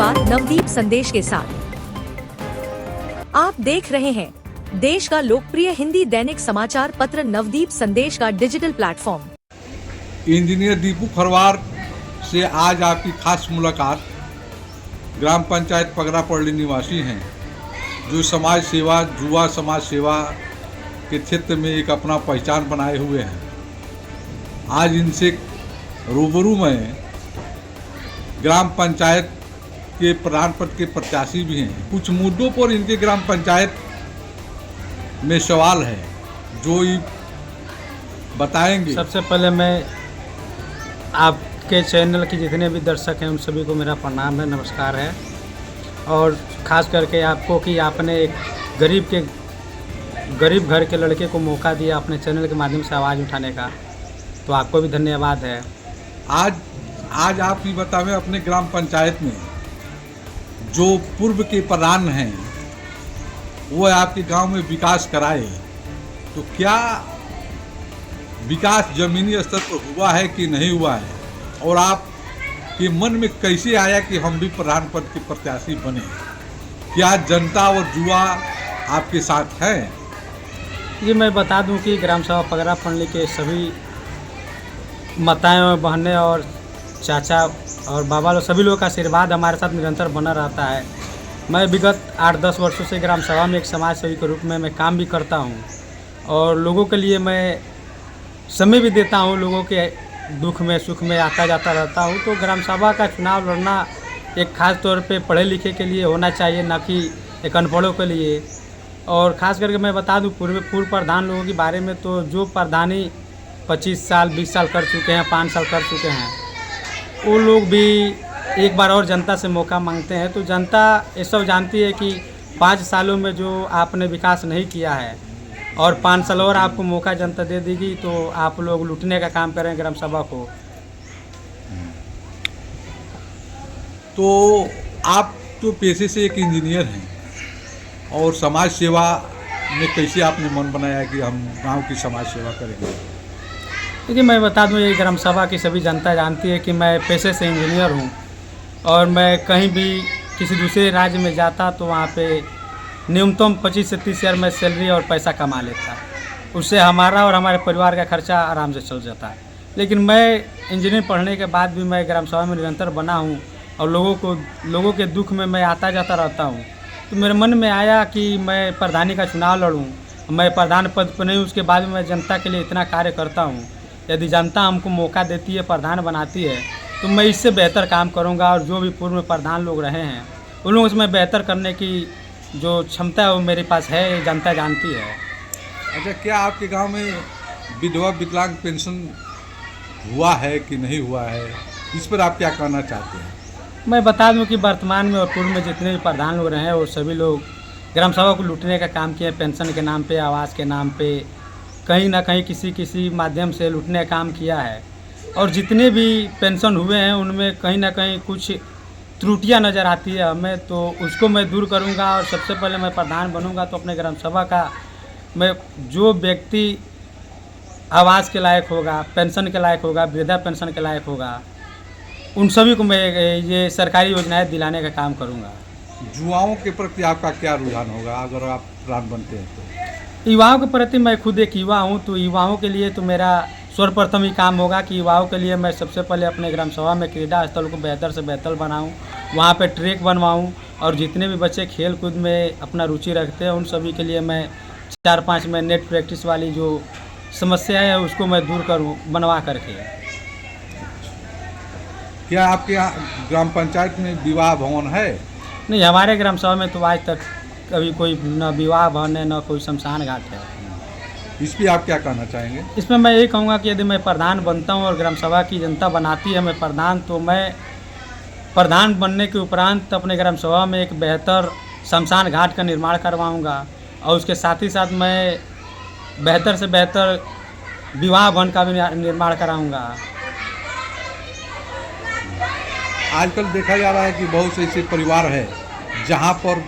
नमस्कार, नवदीप संदेश के साथ आप देख रहे हैं देश का लोकप्रिय हिंदी दैनिक समाचार पत्र नवदीप संदेश का digital platform. Engineer Deepu Kharwar से आज आपकी खास मुलाकात। ग्राम पंचायत पगरापल्ली निवासी हैं जो समाज सेवा, युवा समाज सेवा के क्षेत्र में एक अपना पहचान बनाए हुए हैं। आज इनसे रूबरू में ग्राम पंचायत के प्रधान पद के प्रत्याशी भी हैं। कुछ मुद्दों पर इनके ग्राम पंचायत में सवाल है जो ये बताएंगे। सबसे पहले मैं आपके चैनल के जितने भी दर्शक हैं उन सभी को मेरा प्रणाम है, नमस्कार है। और ख़ास करके आपको कि आपने एक गरीब घर के लड़के को मौका दिया अपने चैनल के माध्यम से आवाज़ उठाने का, तो आपको भी धन्यवाद है। आज आप ये बतावें, अपने ग्राम पंचायत में जो पूर्व के प्रधान हैं वो आपके गांव में विकास कराए, तो क्या विकास जमीनी स्तर पर हुआ है कि नहीं हुआ है, और आपके मन में कैसे आया कि हम भी प्रधान पद के प्रत्याशी बने? क्या जनता और युवा आपके साथ हैं? ये मैं बता दूं कि ग्राम सभा पगरापल्ली के सभी माताएं, बहनें और चाचा और बाबा लोग, सभी लोगों का आशीर्वाद हमारे साथ निरंतर बना रहता है। मैं विगत 8-10 वर्षों से ग्राम सभा में एक समाज सेवी के रूप में मैं काम भी करता हूं और लोगों के लिए मैं समय भी देता हूं। लोगों के दुख में सुख में आता जाता रहता हूं। तो ग्राम सभा का चुनाव लड़ना एक ख़ास तौर पे पढ़े लिखे के लिए होना चाहिए, ना कि एक अनपढ़ों के लिए। और ख़ास करके मैं बता दूं पूर्व प्रधान लोगों के बारे में, तो जो प्रधानी 25 साल 20 साल कर चुके हैं, 5 साल कर चुके हैं, वो लोग भी एक बार और जनता से मौका मांगते हैं। तो जनता ये सब जानती है कि 5 सालों में जो आपने विकास नहीं किया है और 5 साल और आपको मौका जनता दे देगी, तो आप लोग लूटने का काम करें ग्राम सभा को। तो आप तो पेशे से एक इंजीनियर हैं और समाज सेवा में कैसे आपने मन बनाया कि हम गांव की समाज सेवा करेंगे? देखिए, मैं बता दूं, ये ग्राम सभा की सभी जनता जानती है कि मैं पेशे से इंजीनियर हूं और मैं कहीं भी किसी दूसरे राज्य में जाता तो वहाँ पे न्यूनतम 25 से 30 हज़ार में सैलरी और पैसा कमा लेता। उससे हमारा और हमारे परिवार का खर्चा आराम से चल जाता। लेकिन मैं इंजीनियरिंग पढ़ने के बाद भी मैं ग्राम सभा में निरंतर बना हूँ और लोगों के दुख में मैं आता जाता रहता हूँ। तो मेरे मन में आया कि मैं प्रधानी का चुनाव लड़ूँ। मैं प्रधान पद पर नहीं, उसके बाद में मैं जनता के लिए इतना कार्य करता हूँ। यदि जनता हमको मौका देती है, प्रधान बनाती है, तो मैं इससे बेहतर काम करूंगा। और जो भी पूर्व में प्रधान लोग रहे हैं उन लोगों से मैं बेहतर करने की जो क्षमता है वो मेरे पास है, ये जनता जानती है। अच्छा, क्या आपके गांव में विधवा विकलांग पेंशन हुआ है कि नहीं हुआ है? इस पर आप क्या कहना चाहते हैं? मैं बता दूं कि वर्तमान में और पूर्व में जितने भी प्रधान लोग रहे हैं वो सभी लोग ग्राम सभा को लूटने का काम किए। पेंशन के नाम पे, आवास के नाम पे, कहीं ना कहीं किसी माध्यम से लूटने का काम किया है। और जितने भी पेंशन हुए हैं उनमें कहीं ना कहीं कुछ त्रुटियां नज़र आती है हमें, तो उसको मैं दूर करूंगा। और सबसे पहले मैं प्रधान बनूंगा तो अपने ग्राम सभा का मैं जो व्यक्ति आवास के लायक होगा, पेंशन के लायक होगा, वृद्धा पेंशन के लायक होगा, उन सभी को मैं ये सरकारी योजनाएं दिलाने का काम करूँगा। युवाओं के प्रति आपका क्या रुझान होगा अगर आप प्रधान बनते हैं तो? युवाओं के प्रति मैं खुद एक युवा हूं, तो युवाओं के लिए तो मेरा सर्वप्रथम ही काम होगा कि युवाओं के लिए मैं सबसे पहले अपने ग्राम सभा में क्रीड़ा स्थल को बेहतर से बेहतर बनाऊं, वहां पे ट्रैक बनवाऊं और जितने भी बच्चे खेल कूद में अपना रुचि रखते हैं उन सभी के लिए मैं 4-5 में नेट प्रैक्टिस वाली जो समस्या है उसको मैं दूर करूँ बनवा करके। क्या आपके यहाँ ग्राम पंचायत में विवाह भवन है? नहीं, हमारे ग्राम सभा में तो आज तक कभी कोई न विवाह भवन है, न कोई शमशान घाट है। इस पर आप क्या कहना चाहेंगे? इसमें मैं यही कहूँगा कि यदि मैं प्रधान बनता हूँ और ग्राम सभा की जनता बनाती है मैं प्रधान, तो मैं प्रधान बनने के उपरांत अपने ग्राम सभा में एक बेहतर शमशान घाट का निर्माण करवाऊँगा और उसके साथ ही साथ मैं बेहतर से बेहतर विवाह भवन का भी निर्माण कराऊँगा। आजकल देखा जा रहा है कि बहुत से ऐसे परिवार है जहाँ पर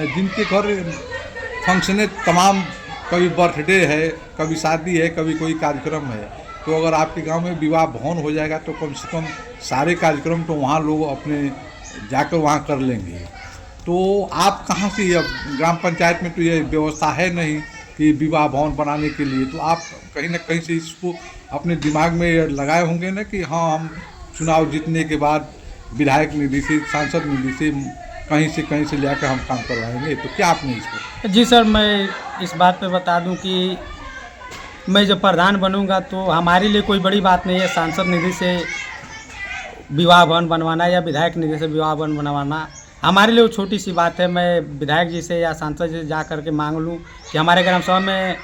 जिनके घर फंक्शनें तमाम, कभी बर्थडे है, कभी शादी है, कभी कोई कार्यक्रम है, तो अगर आपके गांव में विवाह भवन हो जाएगा तो कम से कम सारे कार्यक्रम तो वहाँ लोग अपने जाकर वहाँ कर लेंगे। तो आप कहाँ से, अब ग्राम पंचायत में तो ये व्यवस्था है नहीं कि विवाह भवन बनाने के लिए, तो आप कहीं ना कहीं से इसको अपने दिमाग में लगाए होंगे ना कि हाँ, हम चुनाव जीतने के बाद विधायक निधि से, सांसद निधि से कहीं से लेकर हम काम करवाएंगे। तो क्या आपने इसको? जी सर, मैं इस बात पे बता दूं कि मैं जब प्रधान बनूंगा तो हमारे लिए कोई बड़ी बात नहीं है सांसद निधि से विवाह भवन बनवाना या विधायक निधि से विवाह भवन बनवाना। हमारे लिए वो छोटी सी बात है। मैं विधायक जी से या सांसद जी से जा करके मांग लूँ कि हमारे ग्राम सभा में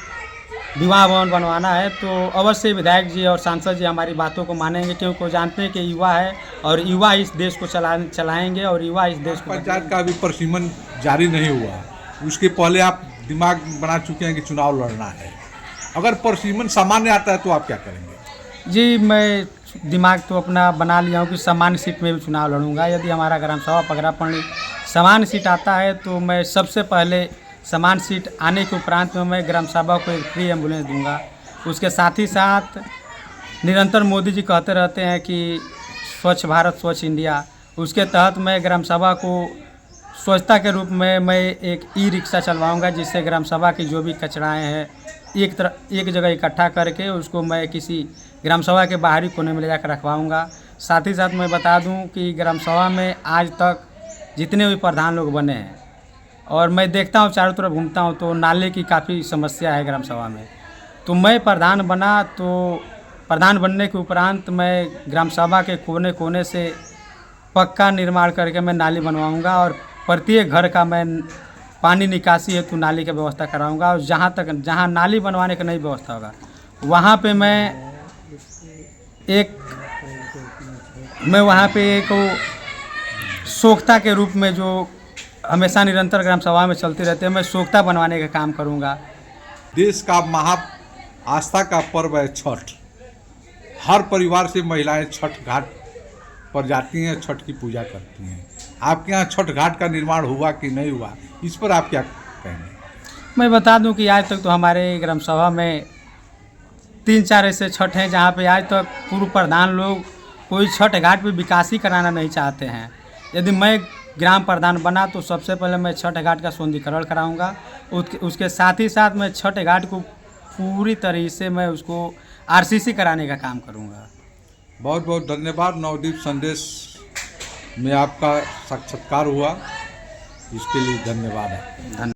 विवाह भवन बनवाना है, तो अवश्य विधायक जी और सांसद जी हमारी बातों को मानेंगे, क्योंकि वो जानते हैं कि युवा है और युवा इस देश को चलाएंगे और युवा इस देश को। पंचायत का अभी परिसीमन जारी नहीं हुआ, उसके पहले आप दिमाग बना चुके हैं कि चुनाव लड़ना है। अगर परिसीमन सामान्य आता है तो आप क्या करेंगे? जी, मैं दिमाग तो अपना बना लिया हूँ कि सामान्य सीट में भी चुनाव लड़ूंगा। यदि हमारा ग्राम सभा पगरापल्ली सामान्य सीट आता है तो मैं सबसे पहले समान सीट आने के उपरांत में मैं ग्राम सभा को एक फ्री एम्बुलेंस दूंगा। उसके साथ ही साथ निरंतर मोदी जी कहते रहते हैं कि स्वच्छ भारत स्वच्छ इंडिया, उसके तहत मैं ग्राम सभा को स्वच्छता के रूप में मैं एक ई रिक्शा चलवाऊंगा, जिससे ग्राम सभा की जो भी कचराएँ हैं एक जगह इकट्ठा करके उसको मैं किसी ग्राम सभा के बाहरी कोने में ले जाकर रखवाऊँगा। साथ ही साथ मैं बता दूं कि ग्राम सभा में आज तक जितने भी प्रधान लोग बने हैं, और मैं देखता हूं चारों तरफ घूमता हूं तो नाले की काफ़ी समस्या है ग्राम सभा में। तो मैं प्रधान बना तो प्रधान बनने के उपरांत मैं ग्राम सभा के कोने कोने से पक्का निर्माण करके मैं नाली बनवाऊँगा और प्रत्येक घर का मैं पानी निकासी हेतु नाली की व्यवस्था कराऊँगा। और जहाँ नाली बनवाने की नहीं व्यवस्था होगा वहाँ पे मैं वहाँ पे एक सोख्ता के रूप में, जो हमेशा निरंतर ग्राम सभा में चलती रहती है, मैं सोख्ता बनवाने का काम करूँगा। देश का महा आस्था का पर्व है छठ। हर परिवार से महिलाएं छठ घाट पर जाती हैं, छठ की पूजा करती हैं। आपके यहाँ छठ घाट का निर्माण हुआ कि नहीं हुआ, इस पर आप क्या कहेंगे? मैं बता दूं कि आज तक तो हमारे ग्राम सभा में 3-4 ऐसे छठ हैं जहाँ पे आज तक पूर्व प्रधान लोग कोई छठ घाट पे विकास ही कराना नहीं चाहते हैं। यदि मैं ग्राम प्रधान बना तो सबसे पहले मैं छठ घाट का सौंदर्यीकरण कराऊंगा। उसके साथ ही साथ मैं छठ घाट को पूरी तरीके से मैं उसको आरसीसी कराने का काम करूंगा। बहुत बहुत धन्यवाद। नवदीप संदेश में आपका साक्षात्कार हुआ, इसके लिए धन्यवाद है।